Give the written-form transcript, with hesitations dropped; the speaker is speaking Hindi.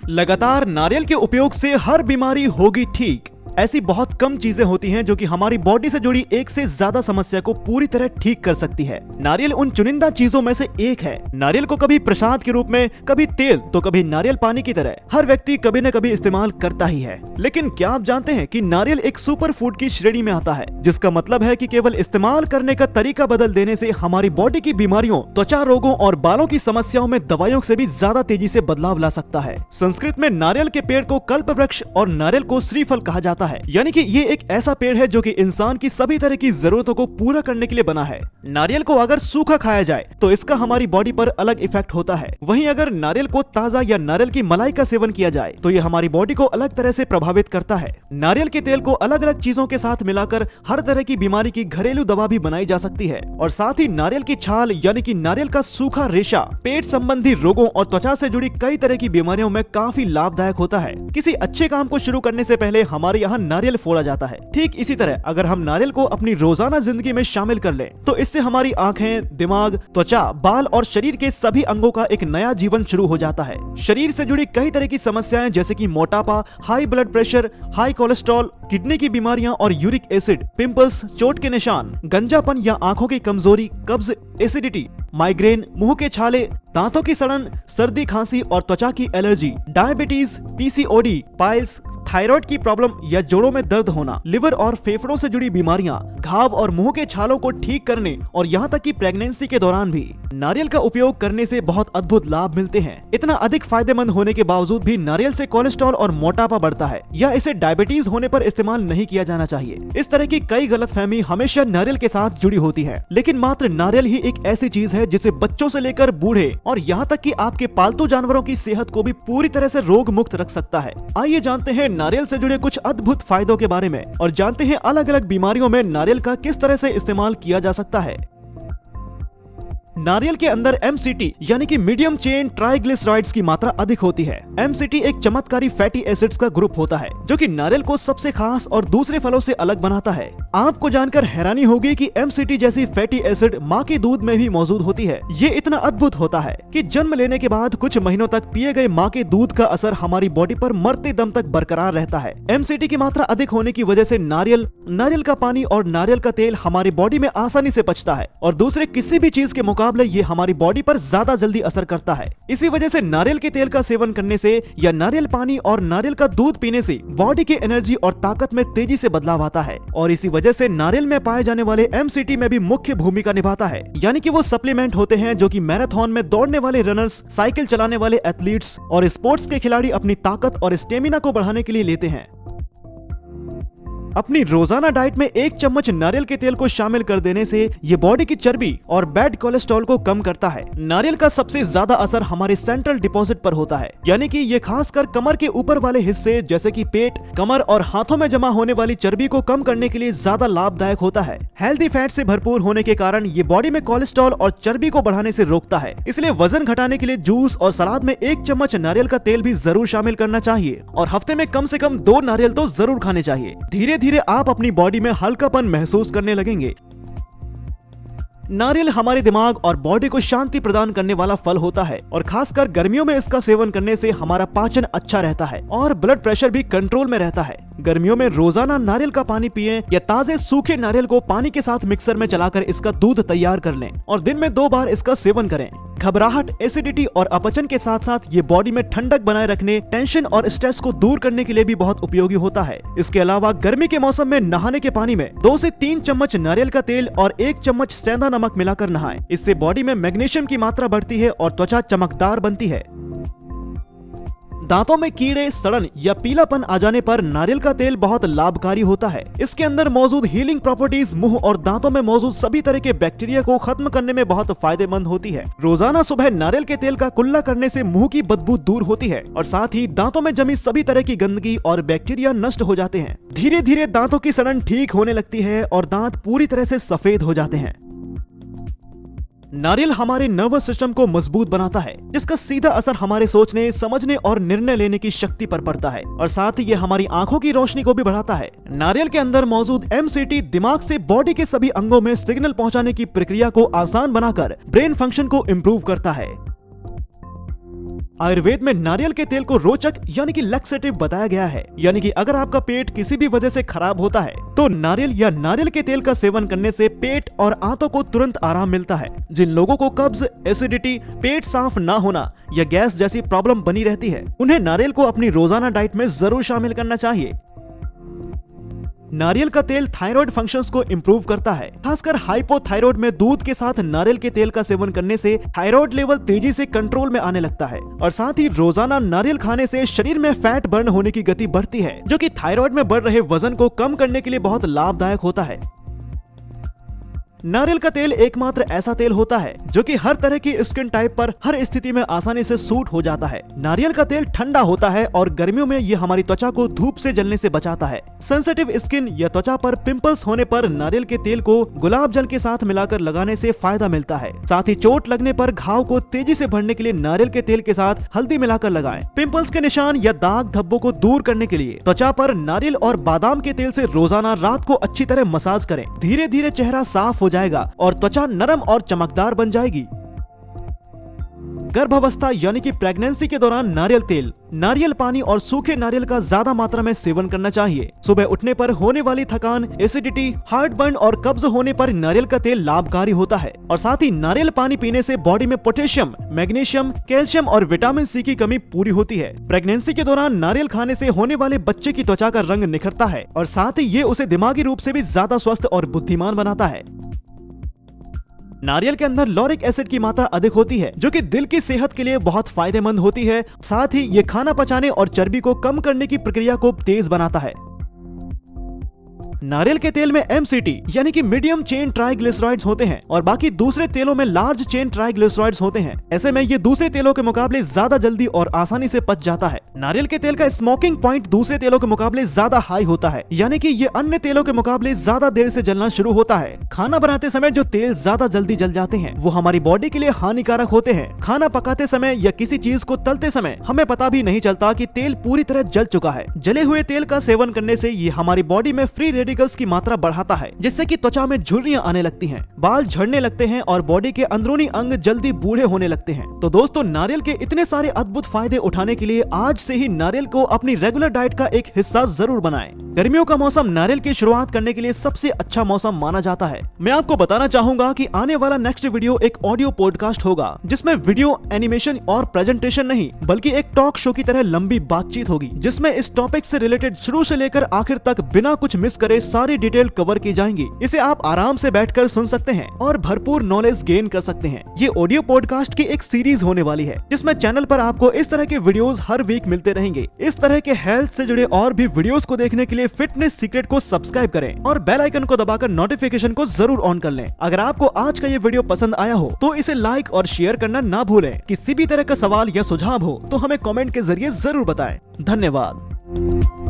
लगातार नारियल के उपयोग से हर बीमारी होगी ठीक। ऐसी बहुत कम चीजें होती हैं जो कि हमारी बॉडी से जुड़ी एक से ज्यादा समस्या को पूरी तरह ठीक कर सकती है। नारियल उन चुनिंदा चीजों में से एक है। नारियल को कभी प्रसाद के रूप में, कभी तेल, तो कभी नारियल पानी की तरह हर व्यक्ति कभी न कभी इस्तेमाल करता ही है। लेकिन क्या आप जानते हैं कि नारियल एक सुपर फूड की श्रेणी में आता है, जिसका मतलब है कि केवल इस्तेमाल करने का तरीका बदल देने से हमारी बॉडी की बीमारियों, त्वचा रोगों और बालों की समस्याओं में दवाइयों से भी ज्यादा तेजी से बदलाव ला सकता है। संस्कृत में नारियल के पेड़ को कल्प वृक्ष और नारियल को श्रीफल कहा जाता है, यानी कि ये एक ऐसा पेड़ है जो कि इंसान की सभी तरह की जरूरतों को पूरा करने के लिए बना है। नारियल को अगर सूखा खाया जाए तो इसका हमारी बॉडी पर अलग इफेक्ट होता है। वहीं अगर नारियल को ताजा या नारियल की मलाई का सेवन किया जाए तो ये हमारी बॉडी को अलग तरह से प्रभावित करता है। नारियल के तेल को अलग अलग चीजों के साथ मिलाकर हर तरह की बीमारी की घरेलू दवा भी बनाई जा सकती है। और साथ ही नारियल की छाल यानी कि नारियल का सूखा रेशा पेट संबंधी रोगों और त्वचा से जुड़ी कई तरह की बीमारियों में काफी लाभदायक होता है। किसी अच्छे काम को शुरू करने से पहले हमारे यहाँ नारियल फोड़ा जाता है। ठीक इसी तरह अगर हम नारियल को अपनी रोजाना जिंदगी में शामिल कर लें तो इससे हमारी आंखें, दिमाग, त्वचा, बाल और शरीर के सभी अंगों का एक नया जीवन शुरू हो जाता है। शरीर से जुड़ी कई तरह की समस्याएं जैसे कि मोटापा, high blood pressure, high cholesterol, kidney की बीमारियां और यूरिक एसिड, पिंपल्स, चोट के निशान, गंजापन या आंखों की कमजोरी, कब्ज, एसिडिटी, माइग्रेन, मुंह के छाले, दांतों की सड़न, सर्दी खांसी और त्वचा की allergy, diabetes, PCOD, piles, thyroid की प्रॉब्लम या जोड़ों में दर्द होना, लिवर और फेफड़ों से जुड़ी बीमारियां, घाव और मुंह के छालों को ठीक करने और यहाँ तक कि प्रेगनेंसी के दौरान भी नारियल का उपयोग करने से बहुत अद्भुत लाभ मिलते हैं। इतना अधिक फायदेमंद होने के बावजूद भी नारियल से कोलेस्ट्रॉल और मोटापा बढ़ता है या इसे डायबिटीज होने पर इस्तेमाल नहीं किया जाना चाहिए। इस तरह की कई गलतफहमी हमेशा नारियल के साथ जुड़ी होती है। लेकिन मात्र नारियल ही एक ऐसी चीज है जिसे बच्चों से लेकर बूढ़े और यहाँ तक कि आपके पालतू जानवरों की सेहत को भी पूरी तरह से रोग मुक्त रख सकता है। आइए जानते हैं नारियल से जुड़े कुछ अद्भुत फायदों के बारे में और जानते हैं अलग अलग बीमारियों में नारियल का किस तरह से इस्तेमाल किया जा सकता है। नारियल के अंदर MCT यानी कि मीडियम चेन ट्राइग्लिसराइड्स की मात्रा अधिक होती है। MCT एक चमत्कारी फैटी एसिड्स का ग्रुप होता है जो कि नारियल को सबसे खास और दूसरे फलों से अलग बनाता है। आपको जानकर हैरानी होगी कि MCT जैसी फैटी एसिड माँ के दूध में भी मौजूद होती है। ये इतना अद्भुत होता है कि जन्म लेने के बाद कुछ महीनों तक पिए गए माँ के दूध का असर हमारी बॉडी पर मरते दम तक बरकरार रहता है। MCT की मात्रा अधिक होने की वजह से नारियल का पानी और नारियल का तेल हमारी बॉडी में आसानी से पचता है और दूसरे किसी भी चीज के मुकाबले ये हमारी बॉडी पर ज्यादा जल्दी असर करता है। इसी वजह से नारियल के तेल का सेवन करने से या नारियल पानी और नारियल का दूध पीने से बॉडी के एनर्जी और ताकत में तेजी से बदलाव आता है और इसी वजह से नारियल में पाए जाने वाले MCT में भी मुख्य भूमिका निभाता है। यानी कि वो सप्लीमेंट होते हैं जो कि मैराथन में दौड़ने वाले रनर्स, साइकिल चलाने वाले एथलीट्स और स्पोर्ट्स के खिलाड़ी अपनी ताकत और स्टेमिना को बढ़ाने के लिए लेते हैं। अपनी रोजाना डाइट में 1 चम्मच नारियल के तेल को शामिल कर देने से ये बॉडी की चर्बी और बैड कोलेस्ट्रॉल को कम करता है। नारियल का सबसे ज्यादा असर हमारे सेंट्रल डिपॉजिट पर होता है, यानी कि ये खासकर कमर के ऊपर वाले हिस्से जैसे कि पेट, कमर और हाथों में जमा होने वाली चर्बी को कम करने के लिए ज्यादा लाभदायक होता है। हेल्दी फैट से भरपूर होने के कारण ये बॉडी में कोलेस्ट्रॉल और चर्बी को बढ़ाने से रोकता है। इसलिए वजन घटाने के लिए जूस और सलाद में 1 चम्मच नारियल का तेल भी जरूर शामिल करना चाहिए और हफ्ते में कम से कम 2 नारियल तो जरूर खाने चाहिए। धीरे धीरे आप अपनी बॉडी में हल्कापन महसूस करने लगेंगे। नारियल हमारे दिमाग और बॉडी को शांति प्रदान करने वाला फल होता है और खासकर गर्मियों में इसका सेवन करने से हमारा पाचन अच्छा रहता है और ब्लड प्रेशर भी कंट्रोल में रहता है। गर्मियों में रोजाना नारियल का पानी पिएं या ताजे सूखे नारियल को पानी के साथ मिक्सर में चलाकर इसका दूध तैयार कर लें और दिन में 2 बार इसका सेवन करें। घबराहट, एसिडिटी और अपचन के साथ साथ ये बॉडी में ठंडक बनाए रखने, टेंशन और स्ट्रेस को दूर करने के लिए भी बहुत उपयोगी होता है। इसके अलावा गर्मी के मौसम में नहाने के पानी में 2 से 3 चम्मच नारियल का तेल और 1 चम्मच सेंधा नमक मिलाकर नहाएं। इससे बॉडी में मैग्नीशियम की मात्रा बढ़ती है और त्वचा चमकदार बनती है। दांतों में कीड़े, सड़न या पीलापन आ जाने पर नारियल का तेल बहुत लाभकारी होता है। इसके अंदर मौजूद हीलिंग प्रॉपर्टीज मुंह और दांतों में मौजूद सभी तरह के बैक्टीरिया को खत्म करने में बहुत फायदेमंद होती है। रोजाना सुबह नारियल के तेल का कुल्ला करने से मुंह की बदबू दूर होती है और साथ ही दांतों में जमी सभी तरह की गंदगी और बैक्टीरिया नष्ट हो जाते हैं। धीरे धीरे दांतों की सड़न ठीक होने लगती है और दांत पूरी तरह से सफेद हो जाते हैं। नारियल हमारे नर्वस सिस्टम को मजबूत बनाता है, जिसका सीधा असर हमारे सोचने, समझने और निर्णय लेने की शक्ति पर पड़ता है और साथ ही ये हमारी आंखों की रोशनी को भी बढ़ाता है। नारियल के अंदर मौजूद MCT दिमाग से बॉडी के सभी अंगों में सिग्नल पहुंचाने की प्रक्रिया को आसान बनाकर ब्रेन फंक्शन को इम्प्रूव करता है। आयुर्वेद में नारियल के तेल को रोचक यानी कि लैक्सेटिव बताया गया है, यानी कि अगर आपका पेट किसी भी वजह से खराब होता है तो नारियल या नारियल के तेल का सेवन करने से पेट और आंतों को तुरंत आराम मिलता है। जिन लोगों को कब्ज, एसिडिटी, पेट साफ ना होना या गैस जैसी प्रॉब्लम बनी रहती है, उन्हें नारियल को अपनी रोजाना डाइट में जरूर शामिल करना चाहिए। नारियल का तेल थायराइड फंक्शंस को इम्प्रूव करता है। खासकर हाइपोथायराइड में दूध के साथ नारियल के तेल का सेवन करने से थायराइड लेवल तेजी से कंट्रोल में आने लगता है और साथ ही रोजाना नारियल खाने से शरीर में फैट बर्न होने की गति बढ़ती है, जो कि थायराइड में बढ़ रहे वजन को कम करने के लिए बहुत लाभदायक होता है। नारियल का तेल एकमात्र ऐसा तेल होता है जो कि हर तरह की स्किन टाइप पर हर स्थिति में आसानी से सूट हो जाता है। नारियल का तेल ठंडा होता है और गर्मियों में ये हमारी त्वचा को धूप से जलने से बचाता है। सेंसिटिव स्किन या त्वचा पर पिंपल्स होने पर नारियल के तेल को गुलाब जल के साथ मिलाकर लगाने से फायदा मिलता है। साथ ही चोट लगने पर घाव को तेजी से भरने के लिए नारियल के तेल के साथ हल्दी मिलाकर लगाएं। पिंपल्स के निशान या दाग धब्बों को दूर करने के लिए त्वचा पर नारियल और बादाम के तेल से रोजाना रात को अच्छी तरह मसाज करें। धीरे धीरे चेहरा साफ हो जाएगा और त्वचा नरम और चमकदार बन जाएगी। गर्भावस्था यानी कि प्रेगनेंसी के दौरान नारियल तेल, नारियल पानी और सूखे नारियल का ज्यादा मात्रा में सेवन करना चाहिए। सुबह उठने पर होने वाली थकान, एसिडिटी, हार्टबर्न और कब्ज होने पर नारियल का तेल लाभकारी होता है और साथ ही नारियल पानी पीने से बॉडी में पोटेशियम, मैग्नीशियम, कैल्शियम और विटामिन सी की कमी पूरी होती है। प्रेगनेंसी के दौरान नारियल खाने से होने वाले बच्चे की त्वचा का रंग निखरता है और साथ ही ये उसे दिमागी रूप से भी ज्यादा स्वस्थ और बुद्धिमान बनाता है। नारियल के अंदर लॉरिक एसिड की मात्रा अधिक होती है, जो कि दिल की सेहत के लिए बहुत फायदेमंद होती है। साथ ही ये खाना पचाने और चर्बी को कम करने की प्रक्रिया को तेज बनाता है। नारियल के तेल में MCT यानी कि मीडियम चेन ट्राइग्लिसराइड्स होते हैं और बाकी दूसरे तेलों में लार्ज चेन ट्राइग्लिसराइड्स होते हैं। ऐसे में ये दूसरे तेलों के मुकाबले ज्यादा जल्दी और आसानी से पच जाता है। नारियल के तेल का स्मोकिंग पॉइंट दूसरे तेलों के मुकाबले ज्यादा हाई होता है, यानी कि ये अन्य तेलों के मुकाबले ज्यादा देर से जलना शुरू होता है। खाना बनाते समय जो तेल ज्यादा जल्दी जल जाते हैं वो हमारी बॉडी के लिए हानिकारक होते हैं। खाना पकाते समय या किसी चीज को तलते समय हमें पता भी नहीं चलता कि तेल पूरी तरह जल चुका है। जले हुए तेल का सेवन करने से ये हमारी बॉडी में फ्री रेडिकल्स की मात्रा बढ़ाता है, जिससे कि त्वचा में झुर्रियां आने लगती हैं, बाल झड़ने लगते हैं और बॉडी के अंदरूनी अंग जल्दी बूढ़े होने लगते हैं। तो दोस्तों, नारियल के इतने सारे अद्भुत फायदे उठाने के लिए आज से ही नारियल को अपनी रेगुलर डाइट का एक हिस्सा जरूर बनाएं। गर्मियों का मौसम नारियल की शुरुआत करने के लिए सबसे अच्छा मौसम माना जाता है। मैं आपको बताना चाहूंगा कि आने वाला नेक्स्ट वीडियो एक ऑडियो पॉडकास्ट होगा, जिसमें वीडियो, एनिमेशन और प्रेजेंटेशन नहीं बल्कि एक टॉक शो की तरह लंबी बातचीत होगी, जिसमें इस टॉपिक से रिलेटेड शुरू से लेकर आखिर तक बिना कुछ मिस करे सारी डिटेल कवर की जाएंगी। इसे आप आराम से बैठकर सुन सकते हैं और भरपूर नॉलेज गेन कर सकते हैं। ये ऑडियो पॉडकास्ट की एक सीरीज होने वाली है, जिसमें चैनल पर आपको इस तरह के वीडियोस हर वीक मिलते रहेंगे। इस तरह के हेल्थ से जुड़े और भी वीडियोस को देखने के लिए फिटनेस सीक्रेट को सब्सक्राइब करें और बेल आइकन को दबाकर नोटिफिकेशन को जरूर ऑन कर लें। अगर आपको आज का ये वीडियो पसंद आया हो तो इसे लाइक और शेयर करना ना भूलें। किसी भी तरह का सवाल या सुझाव हो तो हमें कमेंट के जरिए जरूर बताएं। धन्यवाद।